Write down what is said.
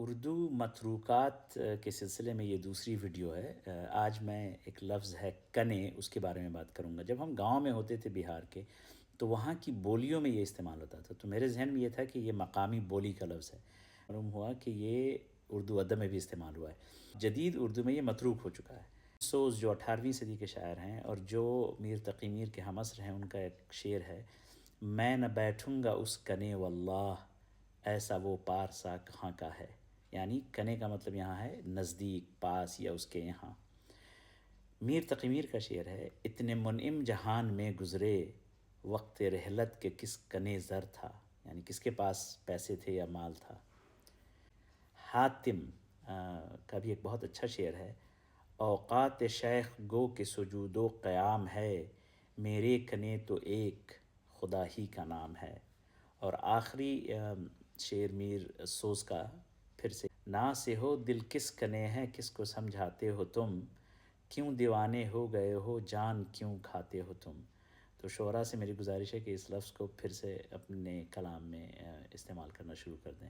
اردو متروکات کے سلسلے میں یہ دوسری ویڈیو ہے۔ آج میں ایک لفظ ہے کنے، اس کے بارے میں بات کروں گا۔ جب ہم گاؤں میں ہوتے تھے بہار کے، تو وہاں کی بولیوں میں یہ استعمال ہوتا تھا، تو میرے ذہن میں یہ تھا کہ یہ مقامی بولی کا لفظ ہے۔ معلوم ہوا کہ یہ اردو ادب میں بھی استعمال ہوا ہے۔ جدید اردو میں یہ متروک ہو چکا ہے۔ سوز جو 18ویں صدی کے شاعر ہیں اور جو میر تقی میر کے ہم عصر ہیں، ان کا ایک شعر ہے: میں نہ بیٹھوں گا اس کنے واللہ، ایسا وہ پارسا کہاں کا ہے۔ یعنی کنے کا مطلب یہاں ہے نزدیک، پاس، یا اس کے یہاں۔ میر تقی میر کا شعر ہے: اتنے منعم جہان میں گزرے، وقت رحلت کے کس کنے زر تھا۔ یعنی کس کے پاس پیسے تھے یا مال تھا۔ حاتم کا بھی ایک بہت اچھا شعر ہے: اوقات شیخ گو کہ سجود و قیام ہے، میرے کنے تو ایک خدا ہی کا نام ہے۔ اور آخری شعر میر سوز کا پھر سے: نا سے ہو دل کس کنے ہے، کس کو سمجھاتے ہو تم، کیوں دیوانے ہو گئے ہو، جان کیوں کھاتے ہو تم۔ تو شعراء سے میری گزارش ہے کہ اس لفظ کو پھر سے اپنے کلام میں استعمال کرنا شروع کر دیں۔